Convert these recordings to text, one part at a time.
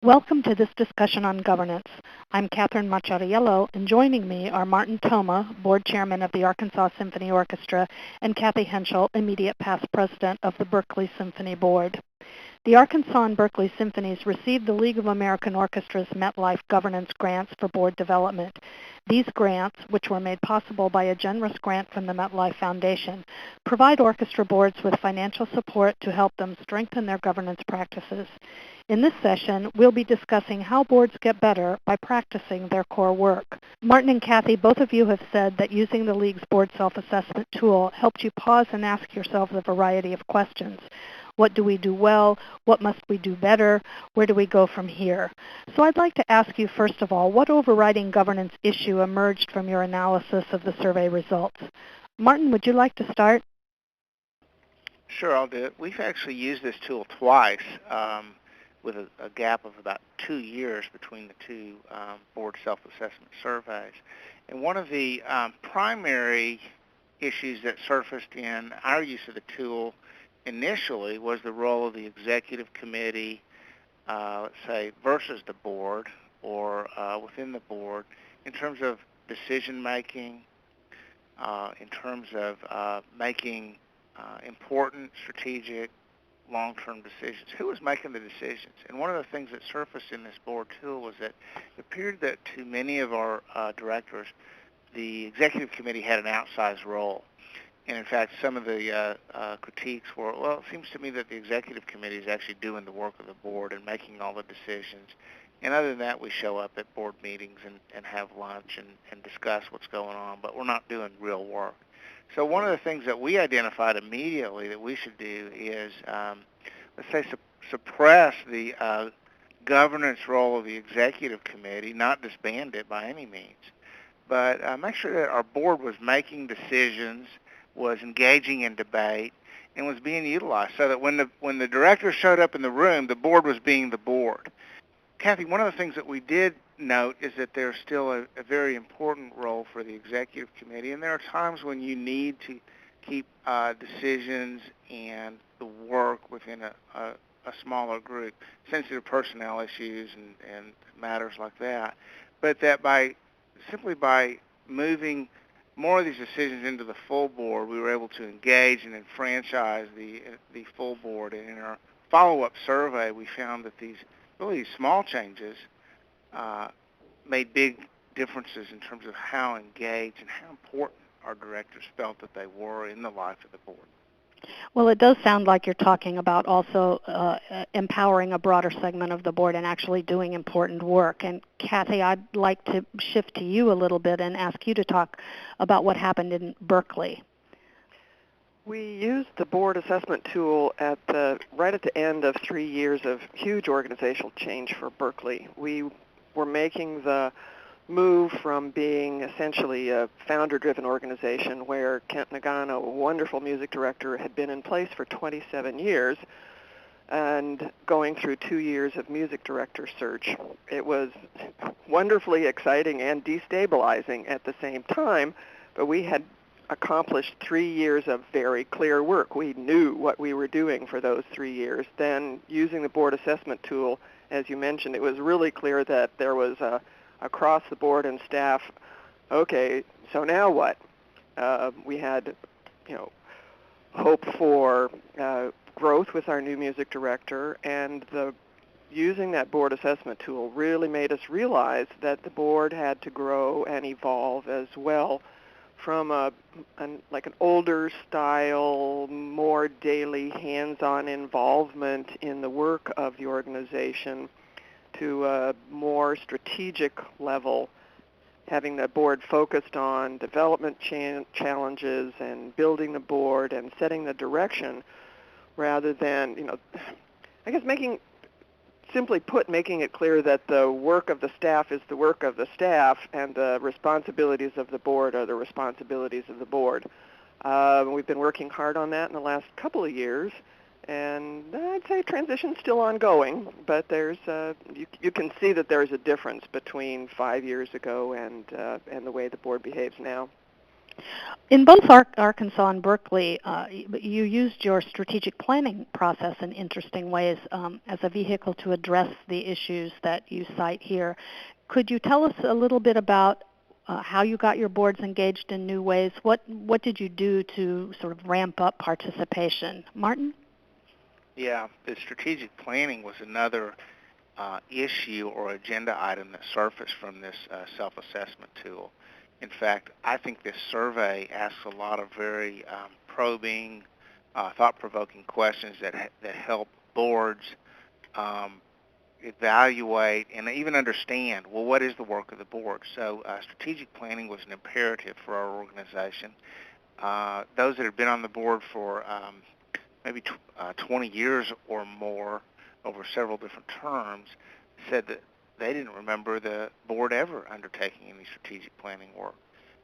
Welcome to this discussion on governance. I'm Catherine Macciariello, and joining me are Martin Thoma, Board Chairman of the Arkansas Symphony Orchestra, and Kathy Henschel, immediate past President of the Berkeley Symphony Board. The Arkansas and Berkeley Symphonies received the League of American Orchestras MetLife governance grants for board development. These grants, which were made possible by a generous grant from the MetLife Foundation, provide orchestra boards with financial support to help them strengthen their governance practices. In this session, we'll be discussing how boards get better by practicing their core work. Martin and Kathy, both of you have said that using the League's board self-assessment tool helped you pause and ask yourselves a variety of questions. What do we do well? What must we do better? Where do we go from here? So I'd like to ask you, first of all, what overriding governance issue emerged from your analysis of the survey results? Martin, would you like to start? Sure, I'll do it. We've actually used this tool twice with a gap of about 2 years between the two board self-assessment surveys. And one of the primary issues that surfaced in our use of the tool initially was the role of the executive committee, let's say, versus the board or within the board in terms of decision making, in terms of making important, strategic, long-term decisions. Who was making the decisions? And one of the things that surfaced in this board tool was that it appeared that to many of our directors, the executive committee had an outsized role. And in fact, some of the critiques were, well, it seems to me that the executive committee is actually doing the work of the board and making all the decisions. And other than that, we show up at board meetings and have lunch and discuss what's going on, but we're not doing real work. So one of the things that we identified immediately that we should do is, let's say, suppress the governance role of the executive committee, not disband it by any means, but make sure that our board was making decisions, was engaging in debate, and was being utilized so that when the director showed up in the room, the board was being the board. Kathy, one of the things that we did note is that there's still a very important role for the executive committee, and there are times when you need to keep decisions and the work within a smaller group, sensitive personnel issues and matters like that, but that simply by moving more of these decisions into the full board, we were able to engage and enfranchise the full board. And in our follow-up survey, we found that these really small changes made big differences in terms of how engaged and how important our directors felt that they were in the life of the board. Well, it does sound like you're talking about also empowering a broader segment of the board and actually doing important work. And Kathy, I'd like to shift to you a little bit and ask you to talk about what happened in Berkeley. We used the board assessment tool right at the end of 3 years of huge organizational change for Berkeley. We were making the move from being essentially a founder-driven organization where Kent Nagano, a wonderful music director, had been in place for 27 years and going through 2 years of music director search. It was wonderfully exciting and destabilizing at the same time, but we had accomplished 3 years of very clear work. We knew what we were doing for those 3 years. Then using the board assessment tool, as you mentioned, it was really clear that there was across the board and staff, okay, so now what? We had, hope for growth with our new music director, and using that board assessment tool really made us realize that the board had to grow and evolve as well from an older style, more daily hands-on involvement in the work of the organization to a more strategic level, having the board focused on development challenges and building the board and setting the direction rather than, I guess simply put, making it clear that the work of the staff is the work of the staff and the responsibilities of the board are the responsibilities of the board. We've been working hard on that in the last couple of years, and I'd say transition's still ongoing, but there's you can see that there's a difference between 5 years ago and the way the board behaves now. In both Arkansas and Berkeley, you used your strategic planning process in interesting ways as a vehicle to address the issues that you cite here. Could you tell us a little bit about how you got your boards engaged in new ways? What did you do to sort of ramp up participation? Martin? Yeah, the strategic planning was another issue or agenda item that surfaced from this self-assessment tool. In fact, I think this survey asks a lot of very probing, thought-provoking questions that help boards evaluate and even understand, well, what is the work of the board? So strategic planning was an imperative for our organization. Those that have been on the board for maybe 20 years or more over several different terms said that they didn't remember the board ever undertaking any strategic planning work.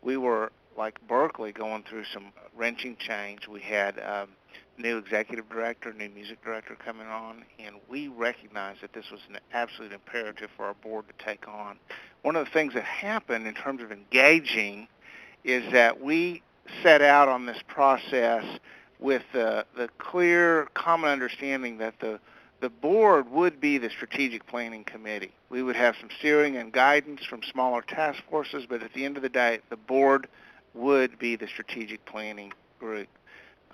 We were, like Berkeley, going through some wrenching change. We had new executive director, new music director coming on, and we recognized that this was an absolute imperative for our board to take on. One of the things that happened in terms of engaging is that we set out on this process with the clear, common understanding that the board would be the strategic planning committee. We would have some steering and guidance from smaller task forces, but at the end of the day, the board would be the strategic planning group.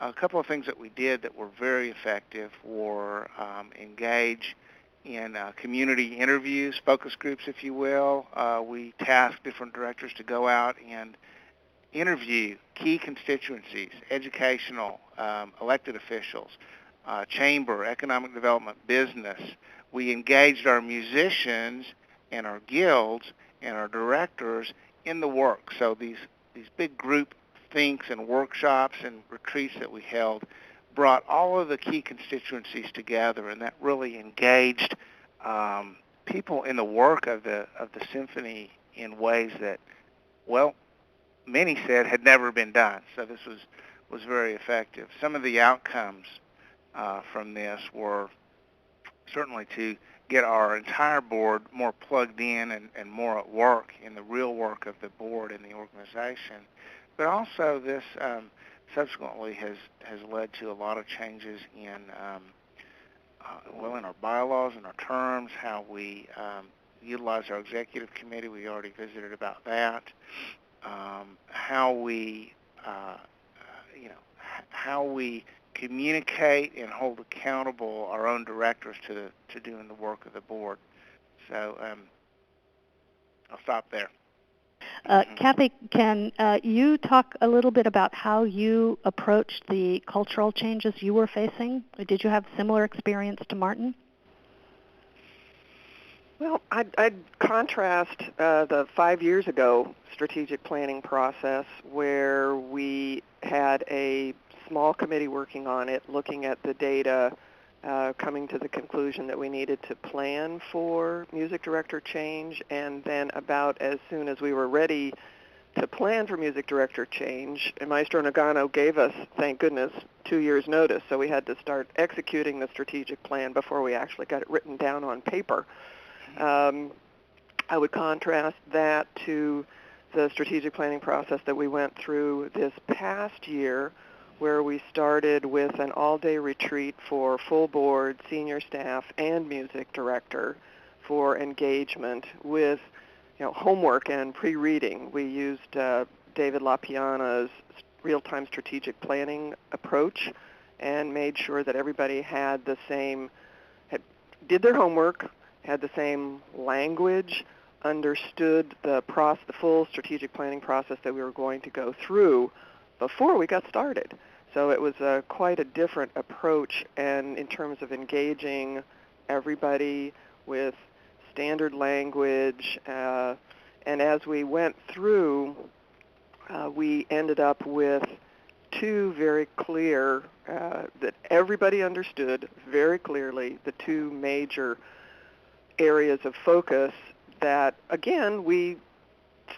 A couple of things that we did that were very effective were engage in community interviews, focus groups, if you will. We tasked different directors to go out and interview key constituencies, educational, elected officials, chamber, economic development, business. We engaged our musicians and our guilds and our directors in the work. So these big group thinks and workshops and retreats that we held brought all of the key constituencies together, and that really engaged people in the work of the symphony in ways that, well, many said had never been done. So this was very effective. Some of the outcomes from this were certainly to get our entire board more plugged in and more at work in the real work of the board and the organization. But also this subsequently has led to a lot of changes in in our bylaws and our terms, how we utilize our executive committee. We already visited about that. How we communicate and hold accountable our own directors to doing the work of the board. So I'll stop there. Kathy, can you talk a little bit about how you approached the cultural changes you were facing? Did you have similar experience to Martin? Well, I'd contrast the 5 years ago strategic planning process where we had a small committee working on it, looking at the data, coming to the conclusion that we needed to plan for music director change, and then about as soon as we were ready to plan for music director change, Maestro Nagano gave us, thank goodness, 2 years' notice, so we had to start executing the strategic plan before we actually got it written down on paper. I would contrast that to the strategic planning process that we went through this past year, where we started with an all-day retreat for full board, senior staff, and music director for engagement with homework and pre-reading. We used David LaPiana's real-time strategic planning approach and made sure that everybody had the same, did their homework, had the same language, understood the full strategic planning process that we were going to go through before we got started. So it was quite a different approach, and in terms of engaging everybody with standard language. And as we went through, we ended up with two very clear, that everybody understood very clearly, the two major areas of focus that, again, we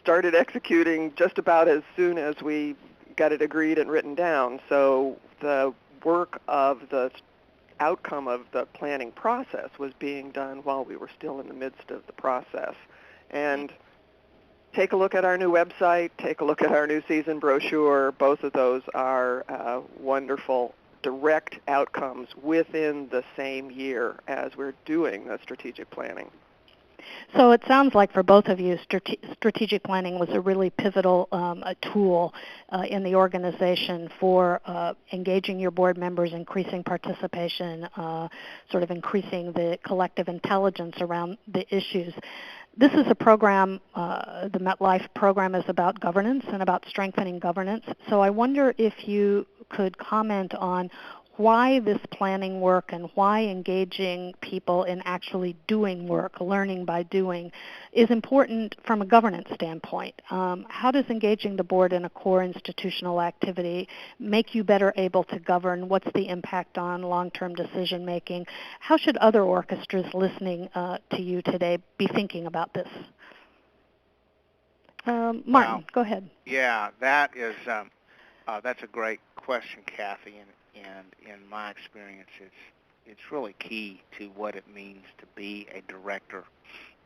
started executing just about as soon as we got it agreed and written down. So the work of the outcome of the planning process was being done while we were still in the midst of the process. And take a look at our new website, take a look at our new season brochure. Both of those are wonderful direct outcomes within the same year as we're doing the strategic planning. So it sounds like for both of you, strategic planning was a really pivotal tool in the organization for engaging your board members, increasing participation, sort of increasing the collective intelligence around the issues. This is a program, the MetLife program is about governance and about strengthening governance. So I wonder if you could comment on why this planning work and why engaging people in actually doing work, learning by doing, is important from a governance standpoint. How does engaging the board in a core institutional activity make you better able to govern? What's the impact on long-term decision making? How should other orchestras listening to you today be thinking about this? Martin, go ahead. Yeah, that is that's a great question, Kathy, and in my experience, it's really key to what it means to be a director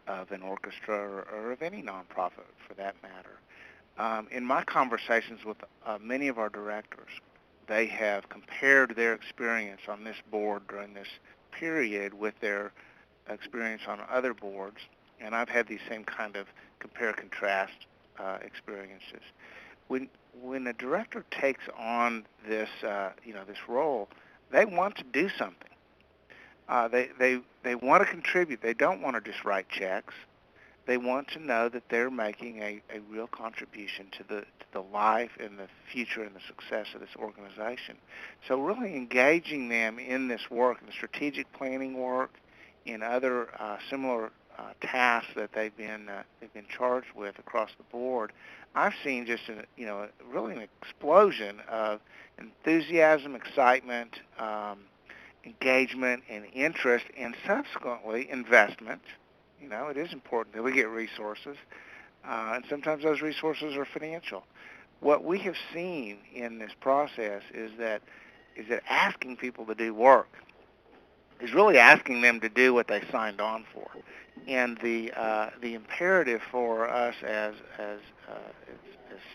of an orchestra or of any nonprofit, for that matter. In my conversations with many of our directors, they have compared their experience on this board during this period with their experience on other boards, and I've had these same kind of compare-contrast experiences. When a director takes on this, this role, they want to do something. They want to contribute. They don't want to just write checks. They want to know that they're making a real contribution to the life and the future and the success of this organization. So really engaging them in this work, in the strategic planning work, in other similar tasks that they've been charged with across the board, I've seen just really an explosion of enthusiasm, excitement, engagement, and interest, and subsequently investment. It is important that we get resources, and sometimes those resources are financial. What we have seen in this process is that asking people to do work is really asking them to do what they signed on for. And the imperative for us as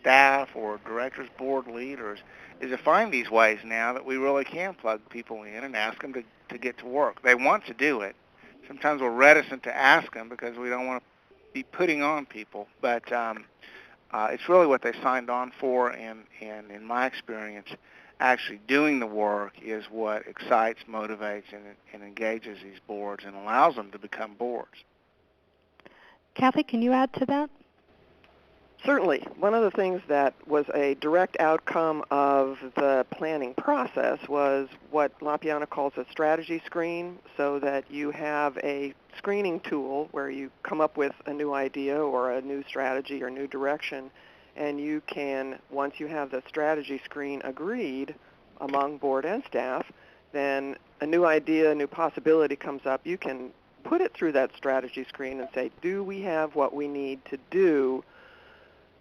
staff or directors, board leaders, is to find these ways now that we really can plug people in and ask them to get to work. They want to do it. Sometimes we're reticent to ask them because we don't want to be putting on people, but it's really what they signed on for, and in my experience, actually doing the work is what excites, motivates, and engages these boards and allows them to become boards. Kathy, can you add to that? Certainly. One of the things that was a direct outcome of the planning process was what Lapiana calls a strategy screen, so that you have a screening tool where you come up with a new idea or a new strategy or new direction, and you can, once you have the strategy screen agreed among board and staff, then a new idea, a new possibility comes up. You can put it through that strategy screen and say, do we have what we need to do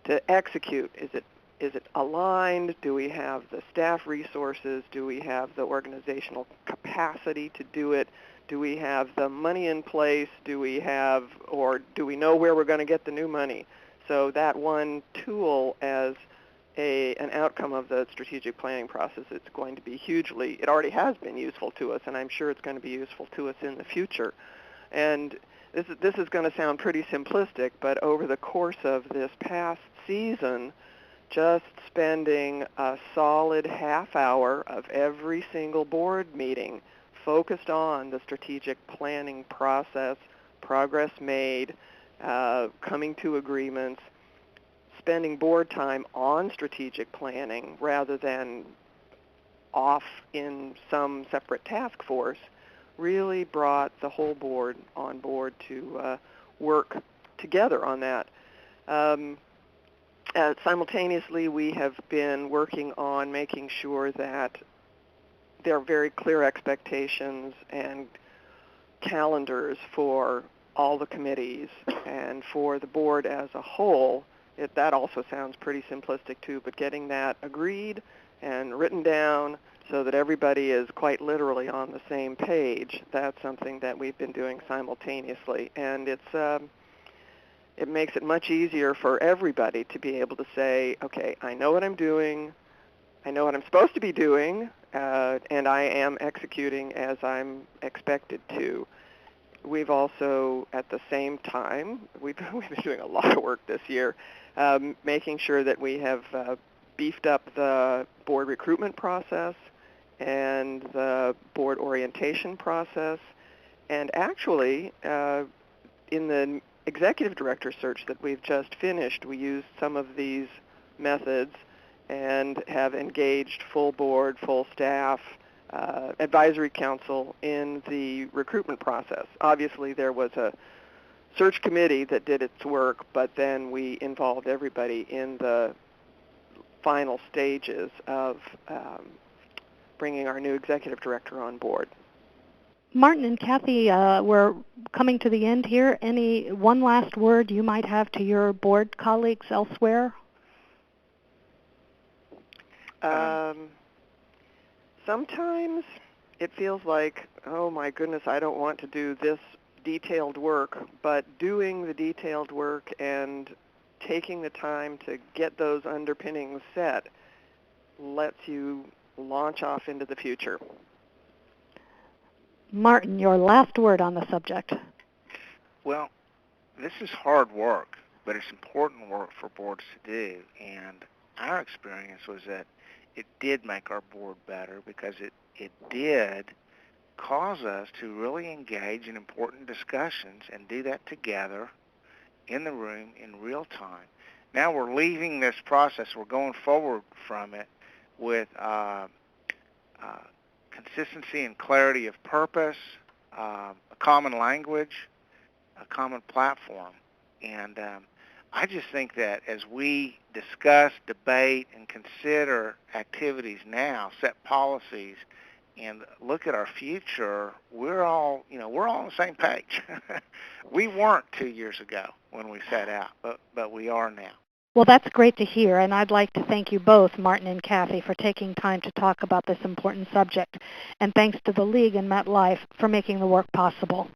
to execute? Is it aligned? Do we have the staff resources? Do we have the organizational capacity to do it? Do we have the money in place? Do we know where we're going to get the new money? So that one tool as an outcome of the strategic planning process, it's going to be it already has been useful to us, and I'm sure it's going to be useful to us in the future. And this is going to sound pretty simplistic, but over the course of this past season, just spending a solid half hour of every single board meeting focused on the strategic planning process, progress made, coming to agreements, spending board time on strategic planning rather than off in some separate task force, really brought the whole board on board to work together on that. Simultaneously, we have been working on making sure that there are very clear expectations and calendars for all the committees and for the board as a whole. That also sounds pretty simplistic too, but getting that agreed and written down so that everybody is quite literally on the same page, that's something that we've been doing simultaneously. And it makes it much easier for everybody to be able to say, okay, I know what I'm doing, I know what I'm supposed to be doing, and I am executing as I'm expected to. We've also, at the same time, we've been doing a lot of work this year, making sure that we have beefed up the board recruitment process and the board orientation process. And actually, in the executive director search that we've just finished, we used some of these methods and have engaged full board, full staff, advisory council in the recruitment process. Obviously, there was a search committee that did its work, but then we involved everybody in the final stages of bringing our new executive director on board. Martin and Kathy, we're coming to the end here. Any one last word you might have to your board colleagues elsewhere? Sometimes it feels like, oh my goodness, I don't want to do this detailed work, but doing the detailed work and taking the time to get those underpinnings set lets you launch off into the future. Martin, your last word on the subject. Well, this is hard work, but it's important work for boards to do, and our experience was that it did make our board better because it did cause us to really engage in important discussions and do that together in the room in real time. Now we're leaving this process, we're going forward from it with consistency and clarity of purpose, a common language, a common platform. And I just think that as we discuss, debate, and consider activities now, set policies, and look at our future, we're all on the same page. We weren't 2 years ago when we set out, but we are now. Well, that's great to hear, and I'd like to thank you both, Martin and Kathy, for taking time to talk about this important subject. And thanks to the League and MetLife for making the work possible.